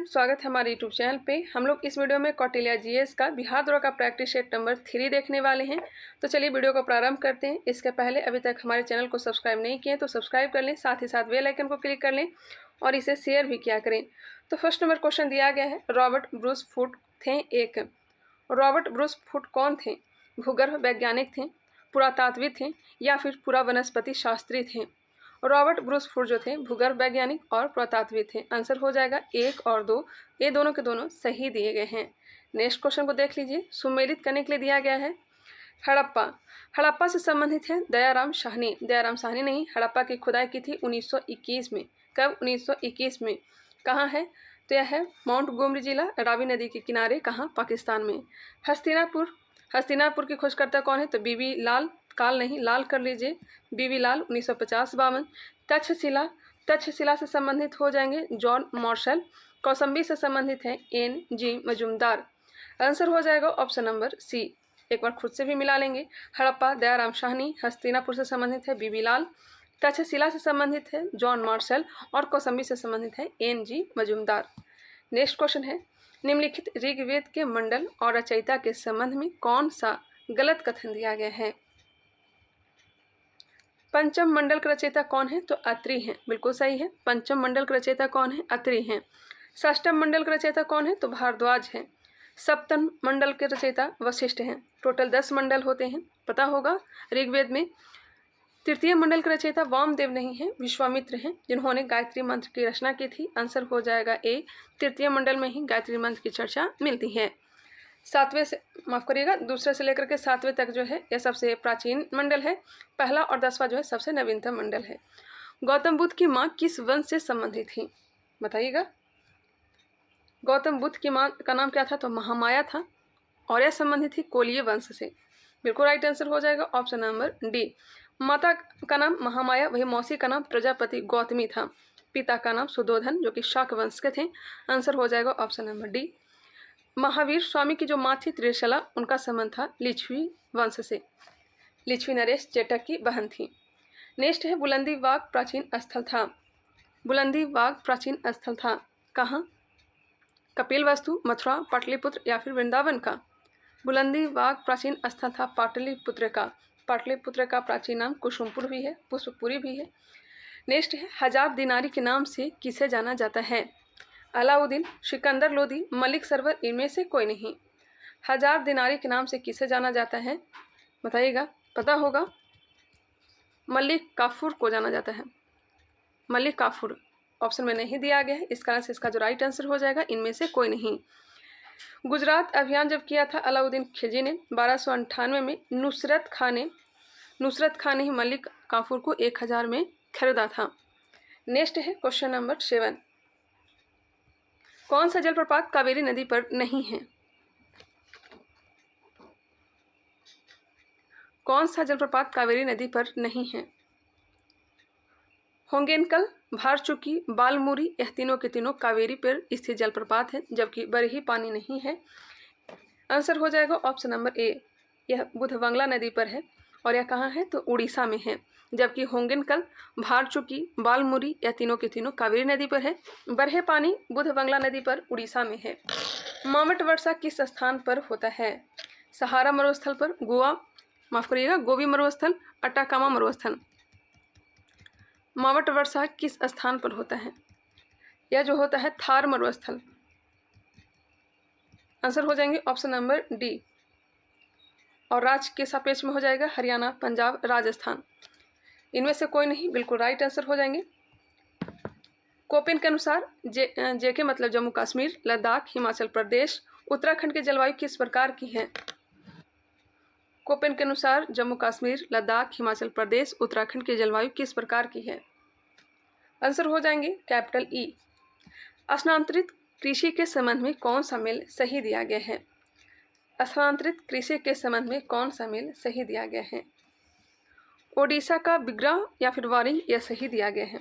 स्वागत है हमारे यूट्यूब चैनल पे। हम लोग इस वीडियो में कौटिल्य जीएस का बिहार दौरा का प्रैक्टिस सेट नंबर 3 देखने वाले हैं। तो चलिए वीडियो को प्रारंभ करते हैं। इसके पहले अभी तक हमारे चैनल को सब्सक्राइब नहीं किए तो सब्सक्राइब कर लें, साथ ही साथ बेल आइकन को क्लिक कर लें और इसे शेयर भी किया करें। तो फर्स्ट नंबर क्वेश्चन दिया गया है, रॉबर्ट ब्रूस फुट थे एक। रॉबर्ट ब्रूस फुट कौन थे? भूगर्भ वैज्ञानिक थे, पुरातात्विक थे या फिर पुरा वनस्पति शास्त्री थे? रॉबर्ट ब्रूस फुट जो थे भूगर्भ वैज्ञानिक और पुरातात्विक थे। आंसर हो जाएगा 1 और 2, ये दोनों के दोनों सही दिए गए हैं। नेक्स्ट क्वेश्चन को देख लीजिए, सुमेलित करने के लिए दिया गया है हड़प्पा। हड़प्पा से संबंधित है दयाराम साहनी। दयाराम साहनी नहीं, हड़प्पा की खुदाई की थी 1921 में। कब? 1921 में। कहाँ है? तो यह है माउंट गोमरी जिला, रावी नदी के किनारे। कहाँ? पाकिस्तान में। हस्तिनापुर। हस्तिनापुर की खोजकर्ता कौन है? तो बीबी लाल, काल नहीं लाल कर लीजिए, बीबी लाल 1950-52। तक्षशिला। तक्षशिला से संबंधित हो जाएंगे जॉन मार्शल। कौसंबी से संबंधित है N.G. मजूमदार। आंसर हो जाएगा ऑप्शन नंबर सी। एक बार खुद से भी मिला लेंगे, हड़प्पा दयाराम साहनी, हस्तिनापुर से संबंधित है बीबी लाल, तक्षशिला से संबंधित है जॉन मार्शल और कौसंबी से संबंधित है N.G. मजूमदार। नेक्स्ट क्वेश्चन है, निम्नलिखित ऋग्वेद के मंडल और रचयिता के संबंध में कौन सा गलत कथन दिया गया है? पंचम मंडल का रचयिता कौन है? तो अत्रि हैं, बिल्कुल सही है। पंचम मंडल का रचयिता कौन है? अत्रि हैं। षष्ठम मंडल का रचयिता कौन है? तो भारद्वाज है। सप्तम मंडल के रचयिता वशिष्ठ हैं। टोटल 10 मंडल होते हैं, पता होगा ऋग्वेद में। तृतीय मंडल के रचयिता वामदेव नहीं है, विश्वामित्र हैं, जिन्होंने गायत्री मंत्र की रचना की थी। आंसर हो जाएगा ए। तृतीय मंडल में ही गायत्री मंत्र की चर्चा मिलती है। सातवें से, माफ करिएगा, दूसरे से लेकर के 7वें तक जो है यह सबसे प्राचीन मंडल है। पहला और 10वां जो है सबसे नवीनतम मंडल है। गौतम बुद्ध की माँ किस वंश से संबंधित थी? बताइएगा। गौतम बुद्ध की माँ का नाम क्या था? तो महामाया था और यह संबंधित थी कोलीय वंश से। बिल्कुल राइट आंसर हो जाएगा ऑप्शन नंबर डी। माता का नाम महामाया, वही मौसी का नाम प्रजापति गौतमी था। पिता का नाम सुधोधन, जो कि शाक वंश के थे। आंसर हो जाएगा option number D. Mahavir Swami की जो माँ थी त्रिशला, उनका संबंध था लिच्छवी वंश से। लिच्छवी नरेश चेटक की बहन थी। नेक्स्ट है, बुलंदी बाग प्राचीन स्थल था। बुलंदी बाग प्राचीन स्थल था कहाँ? कपिलवस्तु, मथुरा, पाटलिपुत्र या फिर वृंदावन का? बुलंदी बाग प्राचीन स्थल था पाटलिपुत्र का। पाटलिपुत्र का प्राचीन नाम कुसुमपुर भी है, पुष्पपुरी भी है। नेक्स्ट है, हजार दिनारी के नाम से किसे जाना जाता है? अलाउद्दीन, सिकंदर लोदी, मलिक सरवर, इनमें से कोई नहीं। हजार दिनारी के नाम से किसे जाना जाता है? बताइएगा, पता होगा। मलिक काफूर को जाना जाता है। मलिक काफूर ऑप्शन में नहीं दिया गया है, इस कारण से इसका जो राइट आंसर हो जाएगा इनमें से कोई नहीं। गुजरात अभियान जब किया था अलाउद्दीन खिलजी ने 1298 में, नुसरत खान ने ही मलिक काफूर को 1000 में खरीदा था। नेक्स्ट है क्वेश्चन नंबर 7, कौन सा जलप्रपात कावेरी नदी पर नहीं है? कौन सा जलप्रपात कावेरी नदी पर नहीं है? होंगेनकल, भारचुकी, बालमुरी, यह तीनों के तीनों कावेरी पर स्थित जलप्रपात है, जबकि बरही पानी नहीं है। आंसर हो जाएगा ऑप्शन नंबर ए। यह बुधवंगला नदी पर है और यह कहाँ है? तो उड़ीसा में है। जबकि होंगेनकल, भारचुकी, बालमुरी यह तीनों के तीनों कावेरी नदी पर है। बरहे पानी बुधवंगला नदी पर उड़ीसा में है। मावट वर्षा किस स्थान पर होता है? सहारा मरुस्थल पर, गोबी मरुस्थल, अटाकामा मरुस्थल। मावट वर्षा किस स्थान पर होता है? यह जो होता है थार मरुस्थल। आंसर हो जाएंगे ऑप्शन नंबर डी। और राज्य के सापेक्ष में हो जाएगा हरियाणा, पंजाब, राजस्थान। इनमें से कोई नहीं, बिल्कुल राइट आंसर हो जाएंगे। कोपेन के अनुसार जेके मतलब जम्मू कश्मीर, लद्दाख, हिमाचल प्रदेश, उत्तराखंड की जलवायु किस प्रकार की है? कोपेन के अनुसार जम्मू कश्मीर, लद्दाख, हिमाचल प्रदेश, उत्तराखंड की जलवायु किस प्रकार की है? आंसर हो जाएंगे कैपिटल ई। स्थानांतरित कृषि के संबंध में कौन सा मेल सही दिया गया है? स्थानांतरित कृषि के संबंध में कौन सा मेल सही दिया गया है? ओडिशा का बिग्रा या फिर वारिंग, यह सही दिया गया है।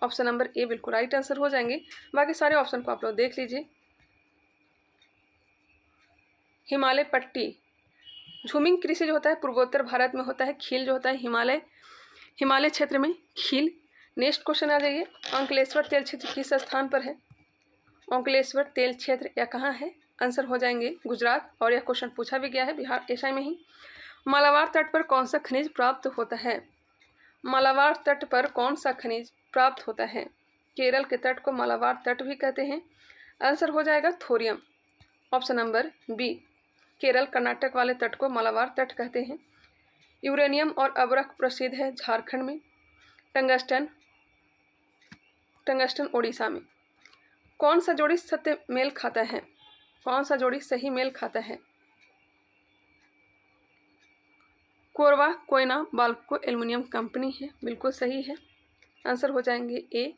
ऑप्शन नंबर ए बिल्कुल राइट आंसर हो जाएंगे। बाकी सारे ऑप्शन को आप लोग देख लीजिए। हिमालय पट्टी, झूमिंग कृषि जो होता है पूर्वोत्तर भारत में होता है। खील जो होता है हिमालय क्षेत्र में खील। नेक्स्ट क्वेश्चन आ जाइए, अंकलेश्वर तेल क्षेत्र किस स्थान पर है? ओंकालेश्वर तेल क्षेत्र यह कहाँ है? आंसर हो जाएंगे गुजरात, और यह क्वेश्चन पूछा भी गया है बिहार एशिया में ही। मालाबार तट पर कौन सा खनिज प्राप्त होता है? मालाबार तट पर कौन सा खनिज प्राप्त होता है? केरल के तट को मालाबार तट भी कहते हैं। आंसर हो जाएगा thorium, option number B. Kerala Karnataka वाले तट को मालाबार तट कहते हैं। यूरेनियम और अबरख प्रसिद्ध है झारखंड में। टंगस्टन ओडिशा में। कौन सा जोड़ी सत्य मेल खाता है? कौन सा जोड़ी सही मेल खाता है? कोरबा कोयना बाल्को एल्युमिनियम कंपनी है, बिल्कुल सही है। आंसर हो जाएंगे ए।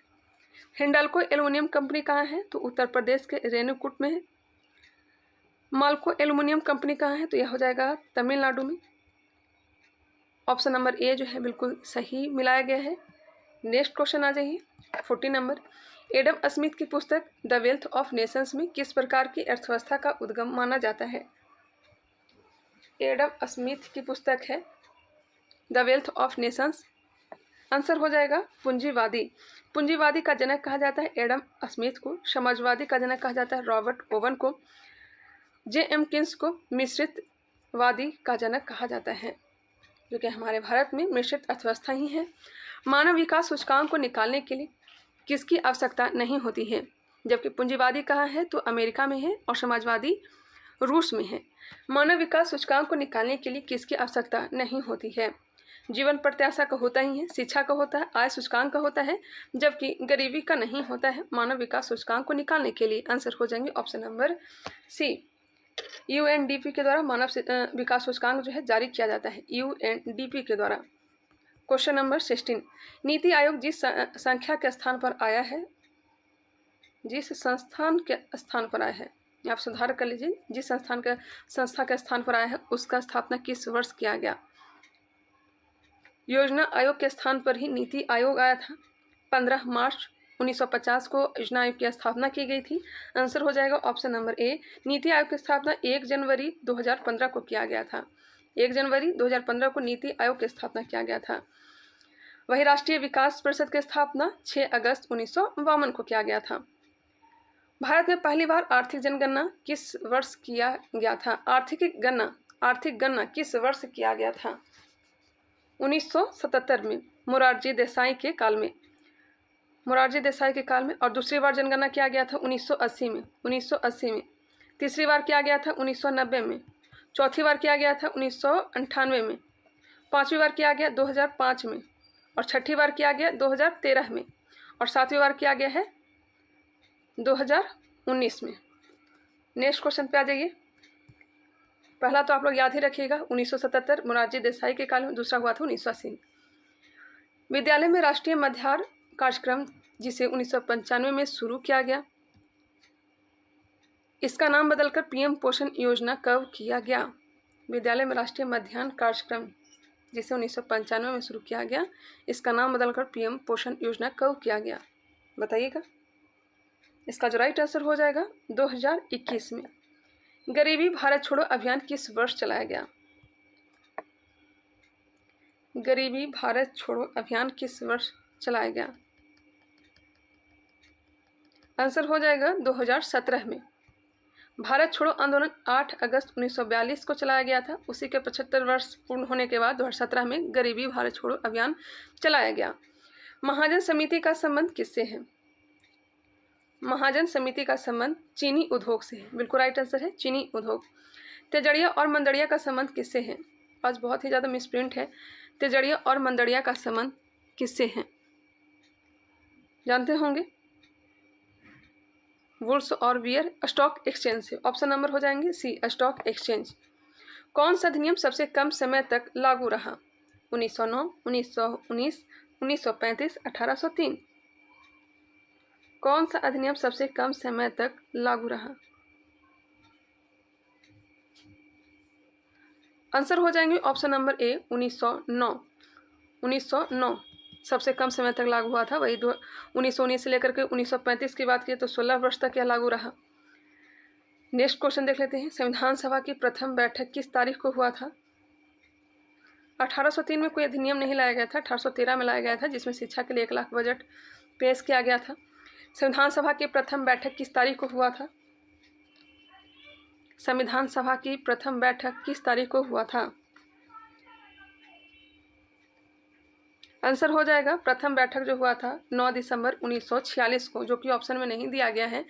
हिंडाल्को एल्युमिनियम कंपनी कहाँ है? तो उत्तर प्रदेश के रेणुकूट में है। माल्को एल्युमिनियम कंपनी कहाँ है? तो यह हो जाएगा तमिलनाडु में। ऑप्शन नंबर ए जो है बिल्कुल सही मिलाया गया है। नेक्स्ट क्वेश्चन आ जाइए 40 नंबर। एडम स्मिथ की पुस्तक द वेल्थ ऑफ नेशंस में किस प्रकार की अर्थव्यवस्था का उद्गम माना जाता है? एडम स्मिथ की पुस्तक है the wealth of Nations. Answer हो जाएगा पूंजीवादी। पूंजीवादी का जनक कहा जाता है एडम स्मिथ को। समाजवादी का जनक कहा जाता है रॉबर्ट ओवन को। जे.एम. किन्स को मिश्रितवादी का जनक कहा जाता है, जो कि हमारे भारत में मिश्रित अर्थव्यवस्था ही है। मानव विकास सूचकांक को निकालने के लिए किसकी आवश्यकता नहीं होती है? जबकि पूंजीवादी कहाँ है? तो अमेरिका में है, और समाजवादी रूस में है। मानव विकास सूचकांक को निकालने के लिए किसकी आवश्यकता नहीं होती है? जीवन प्रत्याशा का होता ही है, शिक्षा का होता है, आय सूचकांक का होता है, जबकि गरीबी का नहीं होता है मानव विकास सूचकांक को निकालने के लिए। आंसर हो जाएंगे ऑप्शन नंबर सी। यूएनडीपी के द्वारा मानव विकास सूचकांक जो है जारी किया जाता है, यूएनडीपी के द्वारा। Question number 16। नीति आयोग जिस संख्या के स्थान पर आया है, जिस संस्थान के स्थान पर आया है, आप सुधार कर लीजिए, जिस संस्था के स्थान पर आया है उसका स्थापना किस वर्ष किया गया? योजना आयोग के स्थान पर ही नीति आयोग आया था। 15 मार्च 1950 को योजना आयोग की स्थापना की गई थी। आंसर हो जाएगा option number A. NITI Aayog की स्थापना 1 जनवरी 2015 को किया गया था। 1 जनवरी 2015 को नीति आयोग की स्थापना किया गया था। वही राष्ट्रीय विकास परिषद की स्थापना 6 अगस्त 1952 को किया गया था। भारत में पहली बार आर्थिक जनगणना किस वर्ष किया गया था? आर्थिक गणना किस वर्ष किया गया था? 1977 में, मोरारजी देसाई के काल में। और दूसरी बार जनगणना किया गया था 1980 में। तीसरी बार किया गया था 1990 में। चौथी बार किया गया था 1998 में। पांचवी बार किया गया 2005 में, और छठी बार किया गया 2013 में, और सातवीं बार किया गया है 2019 में। नेक्स्ट क्वेश्चन पे आ जाइए। पहला तो आप लोग याद ही रखिएगा 1977 मोरारजी देसाई के काल में, दूसरा हुआ था 1980 में। विद्यालय में राष्ट्रीय मध्याह्न कार्यक्रम जिसे 1995 में शुरू किया गया, इसका नाम बदलकर पीएम पोषण योजना कब किया गया? विद्यालय में राष्ट्रीय मध्याह्न कार्यक्रम जिसे 1995 में शुरू किया गया, इसका नाम बदलकर पीएम पोषण योजना कब किया गया? बताइएगा। इसका जो राइट आंसर हो जाएगा 2021 में। गरीबी भारत छोड़ो अभियान किस वर्ष चलाया गया? गरीबी भारत छोड़ो अभियान किस वर्ष चलाया गया? आंसर हो जाएगा 2017 में। भारत छोड़ो आंदोलन 8 अगस्त 1942 को चलाया गया था। उसी के 75 वर्ष पूर्ण होने के बाद 2017 में गरीबी भारत छोड़ो अभियान चलाया गया। महाजन समिति का संबंध किससे है? महाजन समिति का संबंध चीनी उद्योग से है, बिल्कुल राइट आंसर है चीनी उद्योग। तेजड़िया और मंदड़िया का संबंध किससे है? आज बहुत ही ज़्यादा मिसप्रिंट है। तेजड़िया और मंदड़िया का संबंध किससे है? जानते होंगे। वुल्स और वियर स्टॉक एक्सचेंज से। ऑप्शन नंबर हो जाएंगे सी, स्टॉक एक्सचेंज। कौन सा अधिनियम सबसे कम समय तक लागू रहा? 1909, 1919, 1935, 1803। कौन सा अधिनियम सबसे कम समय तक लागू रहा? आंसर हो जाएंगे ऑप्शन नंबर ए 1909। 1909 सबसे कम समय तक लागू हुआ था। वही 1919 से लेकर के 1935 की बात की तो 16 वर्ष तक यह लागू रहा। नेक्स्ट क्वेश्चन देख लेते हैं। संविधान सभा की प्रथम बैठक किस तारीख को हुआ था? 1803 में कोई अधिनियम नहीं लाया गया था, 1813 में लाया गया था, जिसमें शिक्षा के लिए 1 लाख बजट पेश किया गया था। संविधान सभा की प्रथम बैठक किस तारीख को हुआ था? संविधान सभा की प्रथम बैठक किस तारीख को हुआ था? आंसर हो जाएगा प्रथम बैठक जो हुआ था 9 दिसंबर 1946 को, जो कि ऑप्शन में नहीं दिया गया है।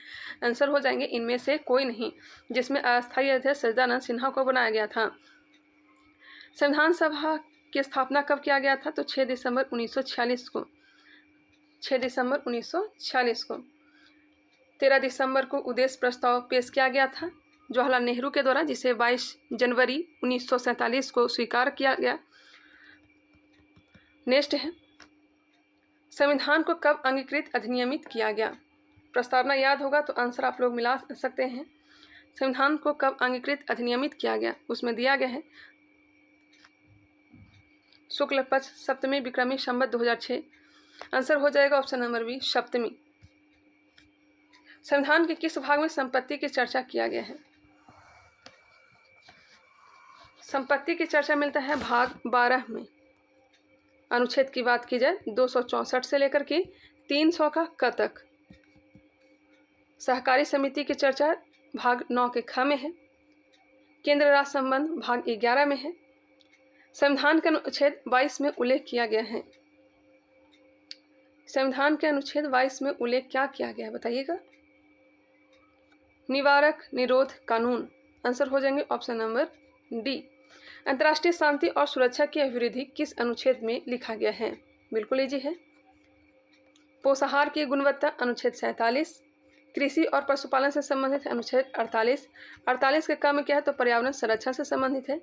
आंसर हो जाएंगे इनमें से कोई नहीं, जिसमें अस्थायी अध्यक्ष सच्चिदानंद सिन्हा को बनाया गया था। संविधान सभा की स्थापना कब किया गया था? तो 6 दिसंबर 1946 को। 6 दिसंबर 1946 को। 13 दिसंबर को उद्देश्य प्रस्ताव पेश किया गया था जवाहरलाल नेहरू के द्वारा, जिसे 22 जनवरी 1947 को स्वीकार किया गया। नेक्स्ट है, संविधान को कब अंगीकृत अधिनियमित किया गया? प्रस्तावना याद होगा तो आंसर आप लोग मिला सकते हैं। संविधान को कब अंगीकृत अधिनियमित किया गया? उसमें दिया गया है शुक्ल पक्ष सप्तमी विक्रमी संवत 2006। आंसर हो जाएगा ऑप्शन नंबर बी, सप्तमी। संविधान के किस भाग में संपत्ति की चर्चा किया गया है? संपत्ति की चर्चा मिलता है भाग 12 में। अनुच्छेद की बात की जाए 264 से लेकर के 300 का क तक। सहकारी समिति की चर्चा भाग 9 के ख में है। केंद्र राज्य संबंध भाग 11 में है। संविधान के अनुच्छेद 22 में उल्लेख किया गया है। संविधान के अनुच्छेद 22 में उल्लेख क्या किया गया है बताइएगा? निवारक निरोध कानून। आंसर हो जाएंगे ऑप्शन नंबर डी। अंतर्राष्ट्रीय शांति और सुरक्षा की अभिवृद्धि किस अनुच्छेद में लिखा गया है? बिल्कुल इजी है। पोषाहार की गुणवत्ता अनुच्छेद 47। कृषि और पशुपालन से संबंधित अनुच्छेद 48। 48 के क में क्या है? तो पर्यावरण संरक्षण से संबंधित है।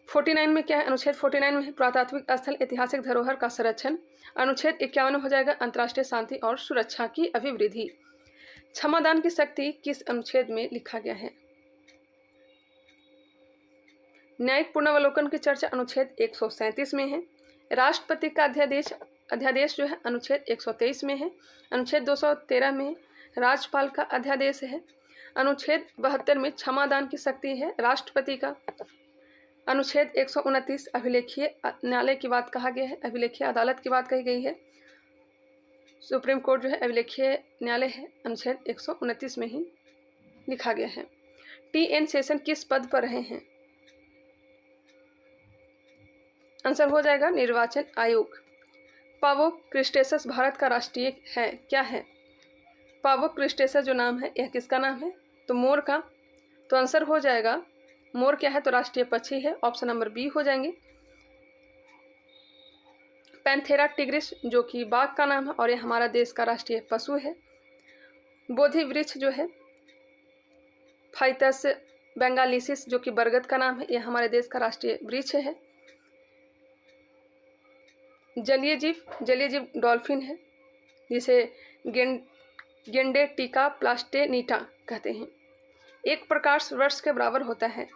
49 में क्या है? अनुच्छेद 49 में है पुरातात्विक स्थल ऐतिहासिक धरोहर का संरक्षण। अनुच्छेद 51 में हो जाएगा अंतर्राष्ट्रीय शांति और सुरक्षा की अभिवृद्धि। क्षमादान की शक्ति किस अनुच्छेद में लिखा गया है? न्यायिक पुनर्वलोकन की चर्चा अनुच्छेद 137 में है। राष्ट्रपति का अध्यादेश जो है अनुच्छेद 123 में है। अनुच्छेद 213 में राज्यपाल का अध्यादेश है। अनुच्छेद 72 में क्षमादान की शक्ति है राष्ट्रपति का। अनुच्छेद 129 अभिलेखीय न्यायालय की बात कहा गया है, अभिलेखीय अदालत की बात कही गई है। सुप्रीम कोर्ट जो है अभिलेखीय न्यायालय है, अनुच्छेद 129 में ही लिखा गया है। टी.एन. शेषन किस पद पर रहे हैं? आंसर हो जाएगा निर्वाचन आयोग। पावो क्रिस्टेसस भारत का राष्ट्रीय है क्या है? पावो क्रिस्टेसस जो नाम है यह किसका नाम है? तो मोर का। तो आंसर हो जाएगा मोर क्या है? तो राष्ट्रीय पक्षी है। ऑप्शन नंबर बी हो जाएंगे। पैंथेरा टिग्रिस जो कि बाघ का नाम है और यह हमारा देश का राष्ट्रीय पशु है। बोधि वृक्ष जो है फाइटस बेंगालिसिस जो कि बरगद का नाम है, यह हमारे देश का राष्ट्रीय वृक्ष है। जलीय जीव डॉल्फिन है, जिसे गेंडेटिका प्लास्टेनिटा कहते हैं। एक प्रकाश वर्ष के बराबर होता है।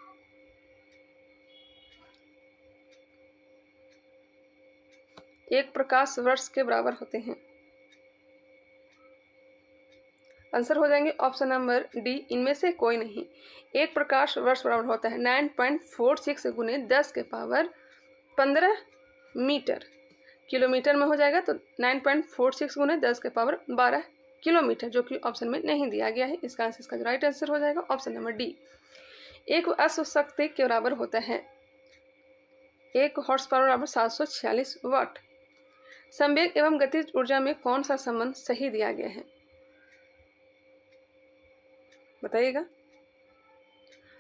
एक प्रकाश वर्ष के बराबर होते हैं। आंसर हो जाएंगे ऑप्शन नंबर डी, इनमें से कोई नहीं। एक प्रकाश वर्ष बराबर होता है 9.46 गुने 10 के पावर 15 मीटर। किलोमीटर में हो जाएगा तो 9.46 गुने 10 के पावर 12 किलोमीटर, जो कि ऑप्शन में नहीं दिया गया है। इसका आंसर, इसका जो राइट आंसर हो जाएगा ऑप्शन नंबर डी। एक अश्व शक्ति के बराबर होता है 1 हॉर्स पावर बराबर 746 वाट। संवेग एवं गतिज ऊर्जा में कौन सा संबंध सही दिया गया है बताइएगा?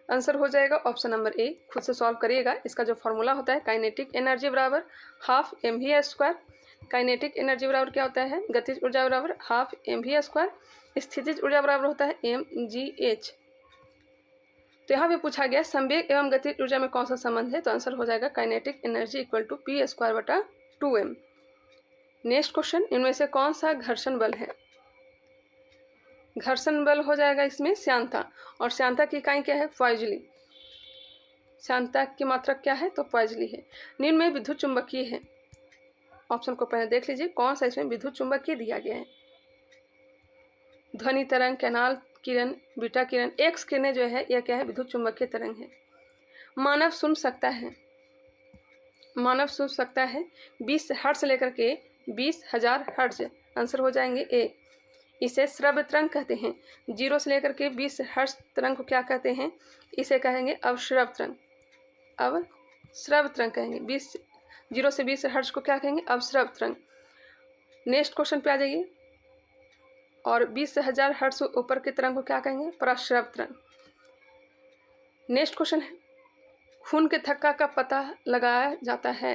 आंसर हो जाएगा ऑप्शन नंबर ए। खुद से सॉल्व करिएगा। इसका जो फॉर्मूला होता है काइनेटिक एनर्जी बराबर हाफ mv²। काइनेटिक एनर्जी बराबर क्या होता है? गतिज ऊर्जा बराबर हाफ mv²। स्थितिज ऊर्जा बराबर होता है mgh। तो यहाँ पे पूछा गया संवेग एवं गतिज ऊर्जा में कौन सा संबंध है, तो आंसर हो जाएगा kinetic energy equal to p²/2m। Next question, इनमें से कौन सा घर्षण बल है? घर्षण बल हो जाएगा इसमें श्यानता, और श्यानता की इकाई क्या है? पॉइजली। श्यानता की मात्रक क्या है? तो पॉइजली है। निम्न में विद्युत चुंबकीय है। ऑप्शन को पहले देख लीजिए कौन सा इसमें विद्युत चुंबकीय दिया गया है। ध्वनि तरंग, कैनाल किरण, बीटा किरण, एक्स किरणें जो है यह क्या है? विद्युत चुंबकीय तरंग है। मानव सुन सकता है, मानव सुन सकता है 20 हर्ट्ज से लेकर के 20,000 हर्ट्ज। आंसर हो जाएंगे ए। इसे श्रव्य तरंग कहते हैं। 0 से लेकर के 20 हर्ट्ज तरंग को क्या कहते हैं? इसे कहेंगे अवश्रव तरंग। अवश्रव तरंग कहेंगे। 0 से 20 हर्ट्ज को क्या कहेंगे? अवश्रव तरंग। नेक्स्ट क्वेश्चन पे आ जाइए। और 20,000 हर्ट्ज से ऊपर की तरंग को क्या कहेंगे? प्रश्रव तरंग। नेक्स्ट क्वेश्चन है, खून के थक्का का पता लगाया जाता है।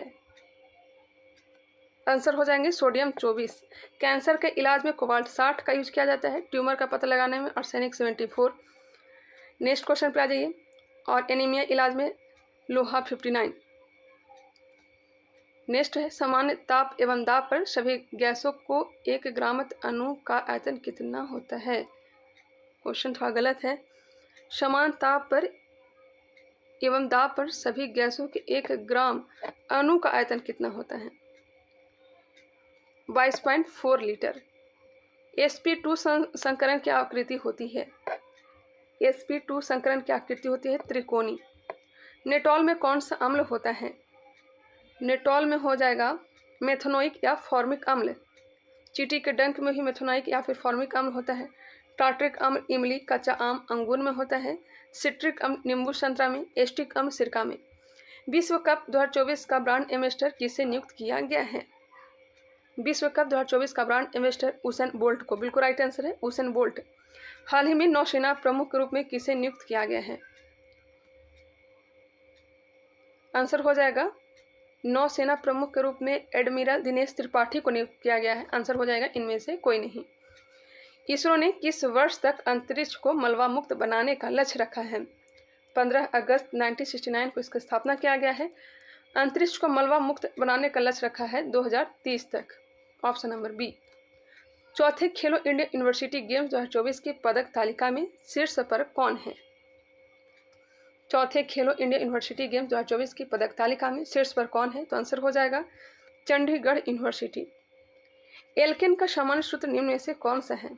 आंसर हो जाएंगे सोडियम 24। कैंसर के इलाज में कोबाल्ट 60 का यूज किया जाता है। ट्यूमर का पता लगाने में आर्सेनिक 74। नेक्स्ट क्वेश्चन पे आ जाइए। और एनीमिया इलाज में लोहा 59। नेक्स्ट है, सामान्य ताप एवं दाब पर सभी गैसों को 1 ग्रामत अणु का आयतन कितना होता है? क्वेश्चन थोड़ा गलत है। समान ताप पर एवं दाब पर सभी गैसों के 1 ग्राम अणु का आयतन कितना होता है? 22.4 लीटर। sp2 संकरण की आकृति होती है। sp2 संकरण की आकृति होती है त्रिकोणी। नेटॉल में कौन सा अम्ल होता है? नेटॉल में हो जाएगा मेथनोइक या फॉर्मिक अम्ल। चींटी के डंक में भी मेथनोइक या फिर फॉर्मिक अम्ल होता है। टार्ट्रिक अम्ल इमली, कच्चा आम, अंगूर में होता है। सिट्रिक अम्ल नींबू संतरा में। एस्टिक अम्ल सिरका में। विश्व कप 2024 का ब्रांड एम्बेसडर किसे नियुक्त किया गया है? विश्व कप 2024 का ब्रांड एम्बेसडर उसेन बोल्ट को। बिल्कुल राइट आंसर है उसेन बोल्ट। हाल ही में नौसेना प्रमुख के रूप में किसे नियुक्त किया गया है? आंसर हो जाएगा नौसेना प्रमुख के रूप में एडमिरल दिनेश त्रिपाठी को नियुक्त किया गया है। आंसर हो जाएगा इनमें से कोई नहीं। इसरो ने किस वर्ष तक अंतरिक्ष को मलबा मुक्त बनाने का लक्ष्य रखा है? 15 अगस्त 1969 को इसकी स्थापना किया गया है। अंतरिक्ष को मलबा मुक्त बनाने का लक्ष्य रखा है 2030 तक। Option number B. चौथे खेलो इंडिया यूनिवर्सिटी गेम्स 2024 की पदक तालिका में शीर्ष पर कौन है? चौथे खेलो इंडिया यूनिवर्सिटी गेम्स 2024 की पदक तालिका में शीर्ष पर कौन है? तो आंसर हो जाएगा चंडीगढ़ यूनिवर्सिटी। एल्केन का सामान्य सूत्र निम्न में से कौन सा है?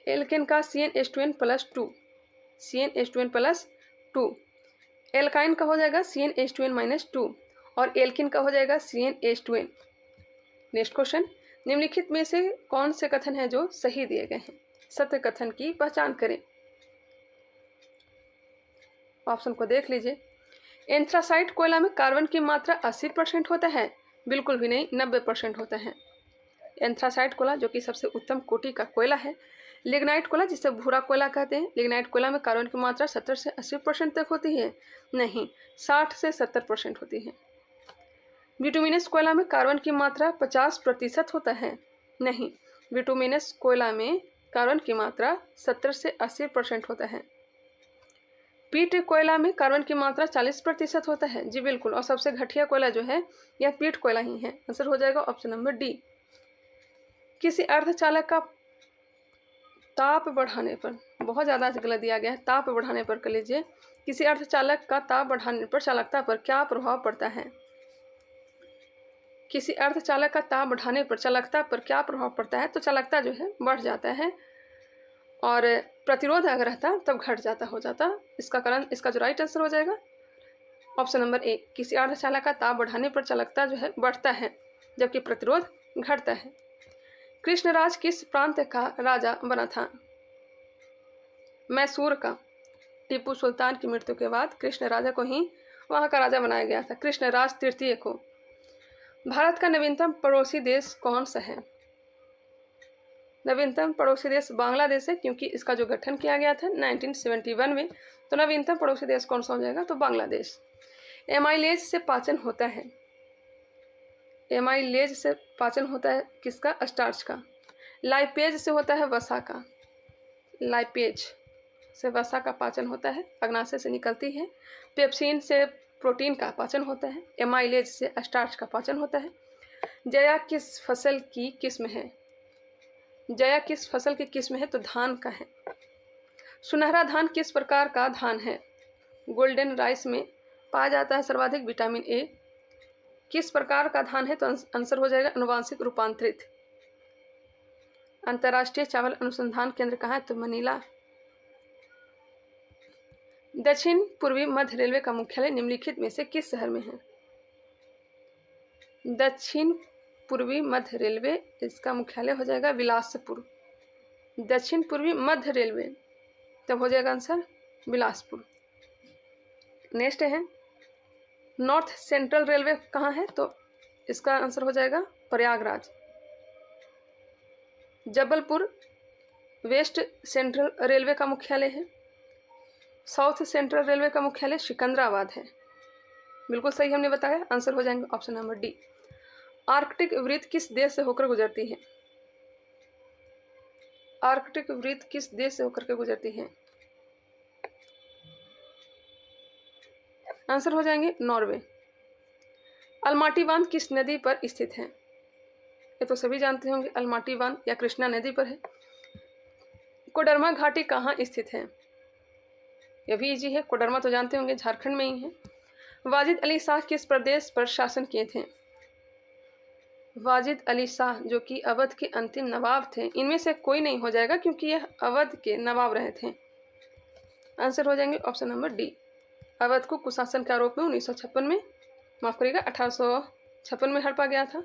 एल्केन का CnH2n+2। CnH2n+2। एल्काइन का हो जाएगा CnH2n-2 और एल्किन का हो जाएगा CnH2n। नेक्स्ट क्वेश्चन, निम्नलिखित में से कौन से कथन है जो सही दिए गए हैं? सत्य कथन की पहचान करें। ऑप्शन को देख लीजिए। एंथ्रासाइट कोयला में कार्बन की मात्रा 80% होता है? बिल्कुल भी नहीं, 90% होता है। एंथ्रासाइट कोयला जो कि सबसे उत्तम कोटि का कोयला है। लिग्नाइट कोयला जिसे भूरा कोयला कहते हैं, लिग्नाइट कोयला में कार्बन की मात्रा 70 से 80% तक होती है? नहीं, 60 से 70% होती है। बिटुमिनस कोयला में कार्बन की मात्रा 50% होता है? नहीं, बिटुमिनस कोयला में कार्बन की मात्रा 70 से 80% होता है। पीट कोयला में कार्बन की मात्रा 40% होता है? जी बिल्कुल, और सबसे घटिया कोयला जो है यह पीट कोयला ही है। आंसर हो जाएगा ऑप्शन नंबर डी। किसी अर्धचालक का ताप बढ़ाने पर, बहुत ज़्यादा गलत दिया गया है, ताप बढ़ाने पर कर लीजिए। किसी अर्धचालक का ताप बढ़ाने पर चालकता पर क्या प्रभाव पड़ता है? किसी अर्धचालक का ताप बढ़ाने पर चालकता पर क्या प्रभाव पड़ता है? तो चालकता जो है बढ़ जाता है और प्रतिरोध अगर रहता तब घट जाता हो जाता। इसका कारण, इसका जो राइट आंसर हो जाएगा ऑप्शन नंबर ए। किसी अर्धचालक का ताप बढ़ाने पर चालकता जो है बढ़ता है जबकि प्रतिरोध घटता है। कृष्णराज किस प्रांत का राजा बना था? मैसूर का। टीपू सुल्तान की मृत्यु के बाद कृष्ण राजा को ही वहां का राजा बनाया गया था, कृष्णराज तृतीय को। भारत का नवीनतम पड़ोसी देश कौन सा है? नवीनतम पड़ोसी देश बांग्लादेश है, क्योंकि इसका जो गठन किया गया था 1971 में। तो नवीनतम पड़ोसी देश कौन सा हो जाएगा? तो बांग्लादेश। एमाइलेज से पाचन होता है? एमाइलेज से पाचन होता है किसका? स्टार्च का। लाइपेज से होता है वसा का। लाइपेज से वसा का पाचन होता है, अग्नाशय से निकलती है। पेप्सिन से प्रोटीन का पाचन होता है। एमाइलेज से स्टार्च का पाचन होता है। जया किस फसल की किस्म है? जया किस फसल की किस्म है? तो धान का है। सुनहरा धान किस प्रकार का धान है? गोल्डन राइस में पाया जाता है सर्वाधिक विटामिन ए। किस प्रकार का धान है? तो आंसर हो जाएगा अनुवांशिक रूपांतरित। अंतर्राष्ट्रीय चावल अनुसंधान केंद्र कहाँ है? तो मनीला। दक्षिण पूर्वी मध्य रेलवे का मुख्यालय निम्नलिखित में से किस शहर में है? दक्षिण पूर्वी मध्य रेलवे, इसका मुख्यालय हो जाएगा बिलासपुर। दक्षिण पूर्वी मध्य रेलवे, तब हो जाएगा आंसर बिलासपुर। नेक्स्ट है नॉर्थ सेंट्रल रेलवे कहाँ है, तो इसका आंसर हो जाएगा Prayagraj. Jabalpur west central railway का मुख्यालय है। साउथ सेंट्रल रेलवे का मुख्यालय सिकंदराबाद है। बिल्कुल सही हमने बताया, आंसर हो जाएंगे ऑप्शन नंबर डी। आर्कटिक वृत्त किस देश से होकर गुजरती है? आर्कटिक वृत्त किस देश से होकर के गुजरती है? आंसर हो जाएंगे नॉर्वे। अलमाटी बांध किस नदी पर स्थित है? ये तो सभी जानते होंगे, अलमाटी बांध या कृष्णा नदी पर है। कोडरमा घाटी कहाँ स्थित है? यह भी इजी है, कोडरमा तो जानते होंगे, झारखंड में ही है। वाजिद अली शाह किस प्रदेश पर शासन किए थे? वाजिद अली शाह जो कि अवध के अंतिम नवाब थे, इनमें से कोई नहीं हो जाएगा क्योंकि यह अवध के नवाब रहे थे। आंसर हो जाएंगे ऑप्शन नंबर डी। अवध को कुशासन के आरोप में 1956 में, माफ करिएगा 1856 में हड़पा गया था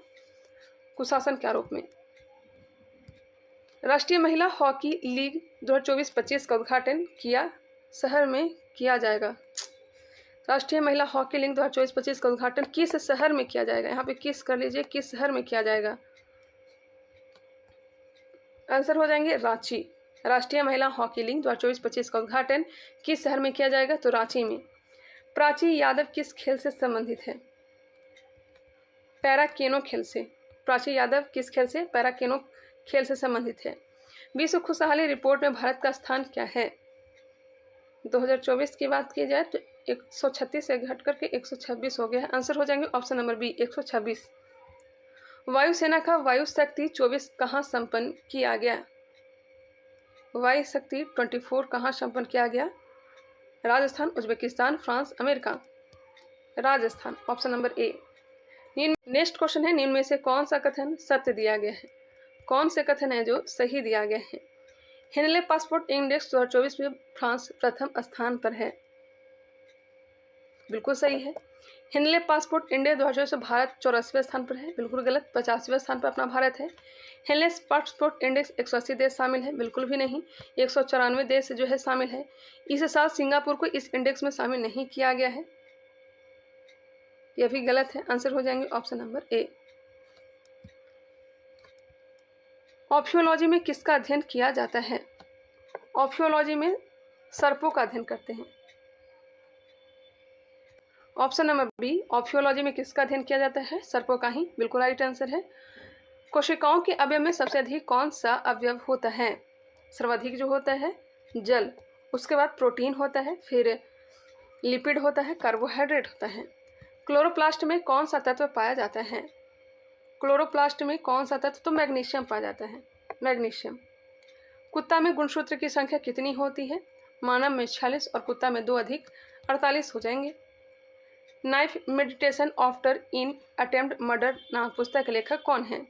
कुशासन के आरोप में। राष्ट्रीय महिला हॉकी लीग 2024-25 का उद्घाटन किया शहर में किया जाएगा? राष्ट्रीय महिला हॉकी लीग 2024-25 का उद्घाटन किस शहर में किया जाएगा? यहाँ पे किस कर लीजिए, किस शहर में किया जाएगा? आंसर हो जाएंगे रांची। राष्ट्रीय महिला हॉकी लीग 2024-25 का उद्घाटन किस शहर में किया जाएगा? तो रांची में। प्राची यादव किस खेल से संबंधित है? पैराकेनो खेल से। प्राची यादव किस खेल से? पैराकेनो खेल से संबंधित है। विश्व खुशहाली रिपोर्ट में भारत का स्थान क्या है? 2024 की बात की जाए तो 136 से घट करके 126 हो गया है। आंसर हो जाएंगे ऑप्शन नंबर बी 126। वायुसेना का वायु शक्ति 24 कहाँ संपन्न किया गया? वायु शक्ति 24 कहाँ संपन्न किया गया? Rajasthan, Uzbekistan, France, America. Rajasthan, option number A. Next question है, निम्न में से कौन सा कथन सत्य दिया गया है? कौन से कथन है जो सही दिया गया है? हेनले पासपोर्ट इंडेक्स 2024 में फ्रांस प्रथम स्थान पर है। बिल्कुल सही है। हेनले पासपोर्ट इंडेक्स 2024 में भारत 84वें स्थान पर है। बिल्कुल गलत, 50वें स्थान पर अपना भारत है। हेनले पासपोर्ट इंडेक्स 180 देश शामिल है। बिल्कुल भी नहीं, 194 देश जो है शामिल है। इस साल सिंगापुर को इस इंडेक्स में शामिल नहीं किया गया है, यह भी गलत है। आंसर हो जाएंगे ऑप्शन नंबर ए। ऑप्शियोलॉजी में किसका अध्ययन किया जाता है? ऑप्शियोलॉजी में सर्पों का अध्ययन करते हैं। ऑप्शन नंबर बी, ऑप्शियोलॉजी में किसका अध्ययन किया जाता है? सर्पों का ही बिल्कुल राइट आंसर है। कोशिकाओं के अवयव में सबसे अधिक कौन सा अवयव होता है? सर्वाधिक जो होता है जल, उसके बाद प्रोटीन होता है, फिर लिपिड होता है, कार्बोहाइड्रेट होता है। क्लोरोप्लास्ट में कौन सा तत्व पाया जाता है? क्लोरोप्लास्ट में कौन सा तत्व? तो मैग्नीशियम पाया जाता है, मैग्नीशियम। कुत्ता में गुणसूत्र की संख्या कितनी होती है? मानव में 46 और कुत्ता में 2 अधिक 48 हो जाएंगे। Knife meditation after in attempt murder नामक पुस्तक के लेखक कौन है?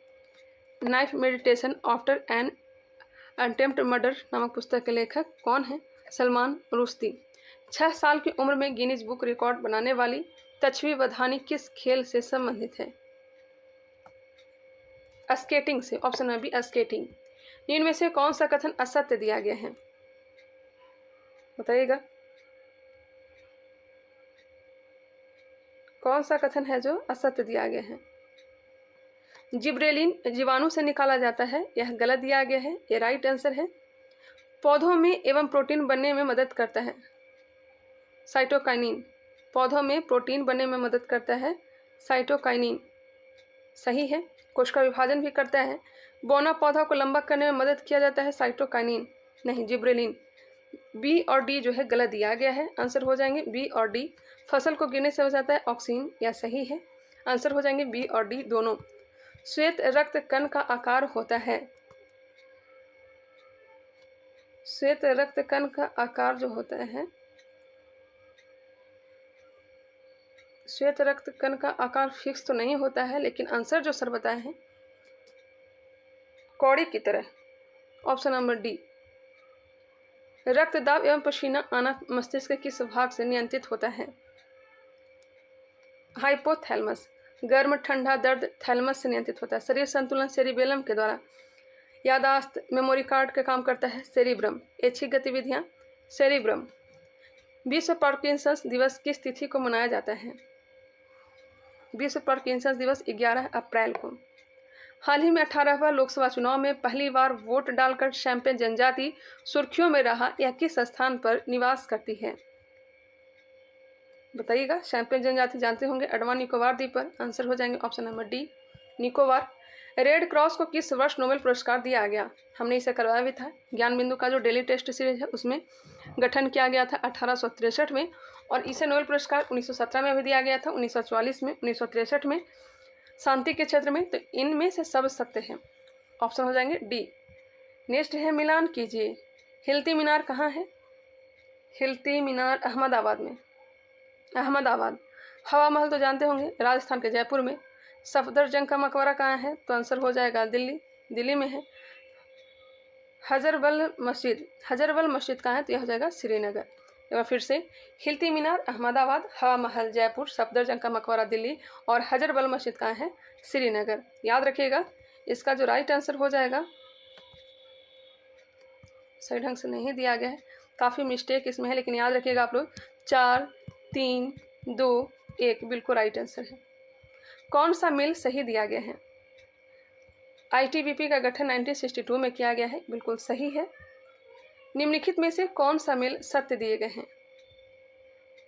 Knife meditation after an attempt murder नामक पुस्तक के लेखक कौन है? सलमान रुश्दी। 6 साल की उम्र में गिनीज बुक रिकॉर्ड बनाने वाली तछवी वधानी किस खेल से संबंधित है? स्केटिंग से। Option number B skating. इनमें से कौन सा कथन असत्य दिया गया है? बताइएगा, कौन सा कथन है जो असत्य दिया गया है? जिब्रेलिन जीवाणु से निकाला जाता है, यह गलत दिया गया है, यह राइट आंसर है। पौधों में एवं प्रोटीन बनने में मदद करता है, साइटोकाइनिन। पौधों में प्रोटीन बनने में मदद करता है, साइटोकाइनिन सही है। कोशिका विभाजन भी करता है। बौना पौधा को लंबा करने में मदद किया जाता है, साइटोकाइनिन नहीं, जिब्रेलिन। बी और डी जो है गलत दिया गया है। आंसर हो जाएंगे बी और डी। फसल को गिरने से बचाता है, ऑक्सीन, यह सही है। आंसर हो जाएंगे बी और डी दोनों। श्वेत रक्त कण का आकार होता है, श्वेत रक्त कण का आकार जो होता है, श्वेत रक्त कण का आकार फिक्स तो नहीं होता है, लेकिन आंसर जो सर बताए हैं कौड़ी की तरह। Option number D. रक्तदाब एवं पसीना आना मस्तिष्क के किस भाग से नियंत्रित होता है? हाइपोथैलेमस। गर्म ठंडा दर्द थैलेमस से नियंत्रित होता है। शरीर संतुलन सेरिबेलम के द्वारा। यादाश्त मेमोरी कार्ड का काम करता है सेरिब्रम। ऐच्छिक गतिविधियाँ सेरिब्रम। विश्व पार्किंसंस दिवस किस तिथि को मनाया जाता है? विश्व पार्किंसंस दिवस 11 अप्रैल को। हाल ही में 18वां लोकसभा चुनाव में पहली बार वोट डालकर शैम्पेन जनजाति सुर्खियों में रहा, यह किस स्थान पर निवास करती है? बताइएगा। शैम्पेन जनजाति जानते होंगे अंडमान निकोबार द्वीप पर। आंसर हो जाएंगे option number D, Nicobar. Red cross को किस वर्ष नोबेल पुरस्कार दिया गया? हमने इसे करवाया भी था। ज्ञान बिंदु का जो डेली टेस्ट सीरीज है उसमें गठन किया गया था 1863 में, और इसे नोबेल पुरस्कार 1917 में भी दिया गया था, 1944 में, 1963 में शांति के क्षेत्र में। तो इनमें से सब सत्य है। ऑप्शन हो जाएंगे डी। नेक्स्ट है मिलान कीजिए। हिल्ती मीनार कहाँ है? हिल्ती मीनार अहमदाबाद में। अहमदाबाद। हवा महल तो जानते होंगे, राजस्थान के जयपुर में। सफदरजंग का मकबरा कहाँ है? तो आंसर हो जाएगा दिल्ली, दिल्ली में है। हजरबल मस्जिद, हजरबल मस्जिद कहाँ है? तो यह हो जाएगा श्रीनगर। एक बार फिर से, हिल्ती मीनार अहमदाबाद, हवा महल जयपुर, सफदरजंग का मकबरा दिल्ली, और हजरबल मस्जिद कहाँ है? श्रीनगर। याद रखिएगा। इसका जो राइट आंसर हो जाएगा, सही ढंग से नहीं दिया गया है, काफ़ी मिस्टेक इसमें है, लेकिन याद रखिएगा आप लोग, 4 3 2 1 बिल्कुल राइट आंसर है। कौन सा मिल सही दिया गया है? ITBP का गठन 1962 में किया गया है, बिल्कुल सही है। निम्नलिखित में से कौन सा मिल सत्य दिए गए हैं?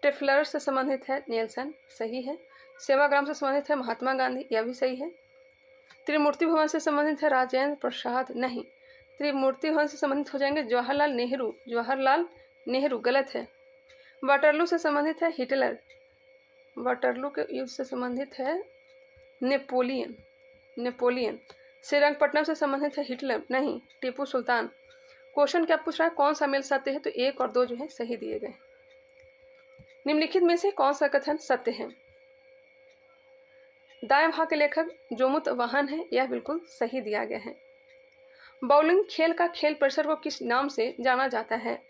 टिफलर से संबंधित है नेल्सन, सही है। सेवाग्राम से संबंधित है महात्मा गांधी, यह भी सही है। त्रिमूर्ति भवन से संबंधित है राजेंद्र प्रसाद, नहीं। त्रिमूर्ति भवन से संबंधित हो जाएंगे जवाहरलाल नेहरू, जवाहरलाल नेहरू गलत है। वाटरलू से संबंधित है हिटलर, वाटरलू के युद्ध से संबंधित है नेपोलियन, नेपोलियन। श्रीरंगपट्टनम से संबंधित है हिटलर, नहीं, टीपू सुल्तान। क्वेश्चन क्या पूछ रहा है? कौन सा मिल सत्य है? तो 1 और 2 जो है सही दिए गए। निम्नलिखित में से कौन सा कथन सत्य है? दाएं भाग के लेखक जोमुत वाहन है, यह बिल्कुल सही दिया गया है। बाउलिंग खेल का खेल परिसर को किस नाम से जाना जाता है?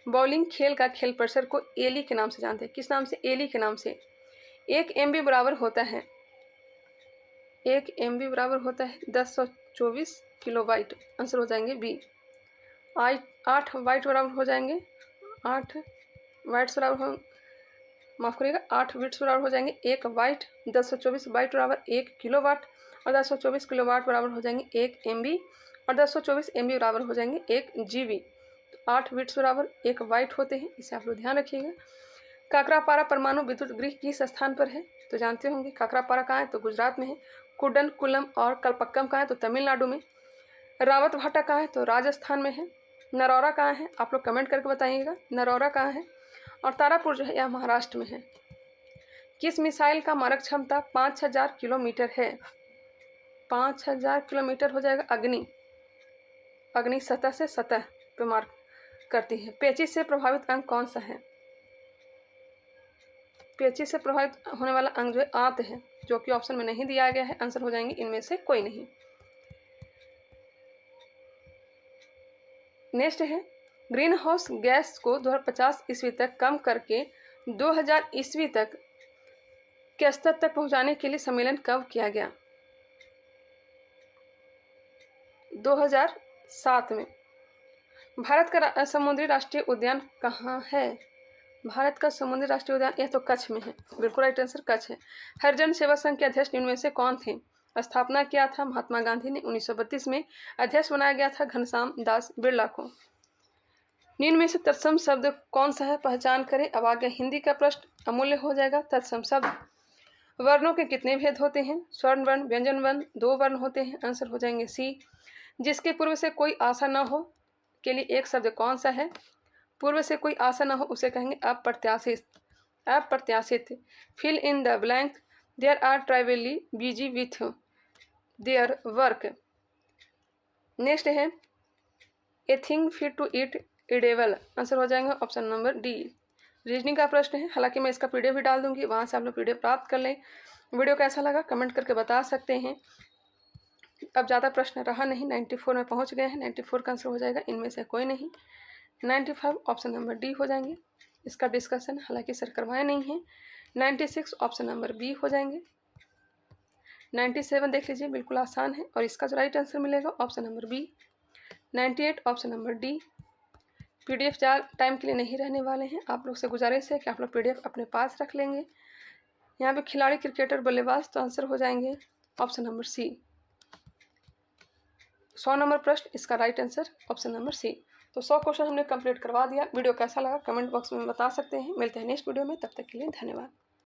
बाउलिंग खेल का खेल परिसर को एली के नाम से जानते हैं। किस नाम से? एली के नाम से। 1 MB बराबर होता है, 1 MB बराबर होता है 1024 किलोबाइट। आंसर हो जाएंगे बी। 8 वाइट बराबर हो जाएंगे, 8 वाइट्स बराबर हो, माफ करिएगा, 8 बिट्स बराबर हो जाएंगे 1 वाइट। 1024 बाइट बराबर 1 किलोवाट, और 1024 किलोवाट बराबर हो जाएंगे 1 MB, और 1024 MB बराबर हो जाएंगे 1 GB। तो 8 बिट्स बराबर 1 वाइट होते हैं, इसे आप लोग ध्यान रखिएगा। काकरापारा परमाणु विद्युत गृह किस स्थान पर है? तो जानते होंगे काकरापारा कहाँ है? तो गुजरात में है। कुडनकुलम और कलपक्कम कहाँ है? तो तमिलनाडु में। रावत भाटा कहाँ है? तो राजस्थान में है। नरौरा कहाँ है? आप लोग कमेंट करके बताइएगा नरौरा कहाँ है। और तारापुर जो है यह महाराष्ट्र में है। किस मिसाइल का मारक क्षमता 5000 किलोमीटर है? 5000 किलोमीटर हो जाएगा अग्नि। अग्नि सतह से सतह पर मार करती है। पेचिश से प्रभावित अंग कौन सा है? पेचिश से प्रभावित होने वाला अंग जो है आंत है, जो कि ऑप्शन में नहीं दिया गया है। आंसर हो जाएंगे इनमें से कोई नहीं। नेक्स्ट है, ग्रीन हाउस गैस को 2050 ईस्वी तक कम करके 2000 ईस्वी तक के स्तर तक पहुंचाने के लिए सम्मेलन कब किया गया? 2007 में। भारत का समुद्री राष्ट्रीय उद्यान कहाँ है? भारत का समुद्री राष्ट्रीय उद्यान यह तो कच्छ में है, बिल्कुल राइट आंसर कच्छ है। हरिजन सेवा संघ के अध्यक्ष इनमें से कौन थे? स्थापना किया था महात्मा गांधी ने। 1932 में अध्यक्ष बनाया गया था घनश्याम दास बिरला को। निम्न में से तत्सम शब्द कौन सा है? पहचान करें। अब आ गया हिंदी का प्रश्न, अमूल्य हो जाएगा। तत्सम शब्द। वर्णों के कितने भेद होते हैं? स्वर्ण वर्ण, व्यंजन वर्ण, 2 वर्ण होते हैं। आंसर हो जाएंगे सी। जिसके पूर्व से कोई आशा न हो के लिए एक शब्द कौन सा है? पूर्व से कोई आशा न हो उसे कहेंगे अप्रत्याशित, अप्रत्याशित। Fill in the blank. There are truly busy with their work. Next है, a thing fit to eat edible. Answer हो जाएंगे ऑप्शन नंबर डी। रीजनिंग का प्रश्न है, हालांकि मैं इसका PDF भी डाल दूंगी, वहाँ से आप लोग PDF प्राप्त कर लें। वीडियो कैसा लगा कमेंट करके बता सकते हैं। अब ज़्यादा प्रश्न रहा नहीं, 94 में पहुँच गए हैं। 94 का आंसर हो जाएगा इनमें से कोई नहीं। 95 ऑप्शन नंबर डी हो जाएंगे। इसका डिस्कशन हालांकि सर करवाए नहीं है। 96 ऑप्शन नंबर बी हो जाएंगे। 97 देख लीजिए, बिल्कुल आसान है और इसका जो राइट आंसर मिलेगा option number B. 98 option number D. PDF ज़्यादा टाइम के लिए नहीं रहने वाले हैं, आप लोग से गुजारिश है कि आप लोग PDF अपने पास रख लेंगे। यहाँ पे खिलाड़ी, क्रिकेटर, बल्लेबाज, तो आंसर हो जाएंगे ऑप्शन नंबर सी। 100 नंबर प्रश्न, इसका right answer option number C. तो 100 क्वेश्चन हमने कंप्लीट करवा दिया। वीडियो कैसा लगा कमेंट बॉक्स में बता सकते हैं। मिलते हैं नेक्स्ट वीडियो में, तब तक के लिए धन्यवाद।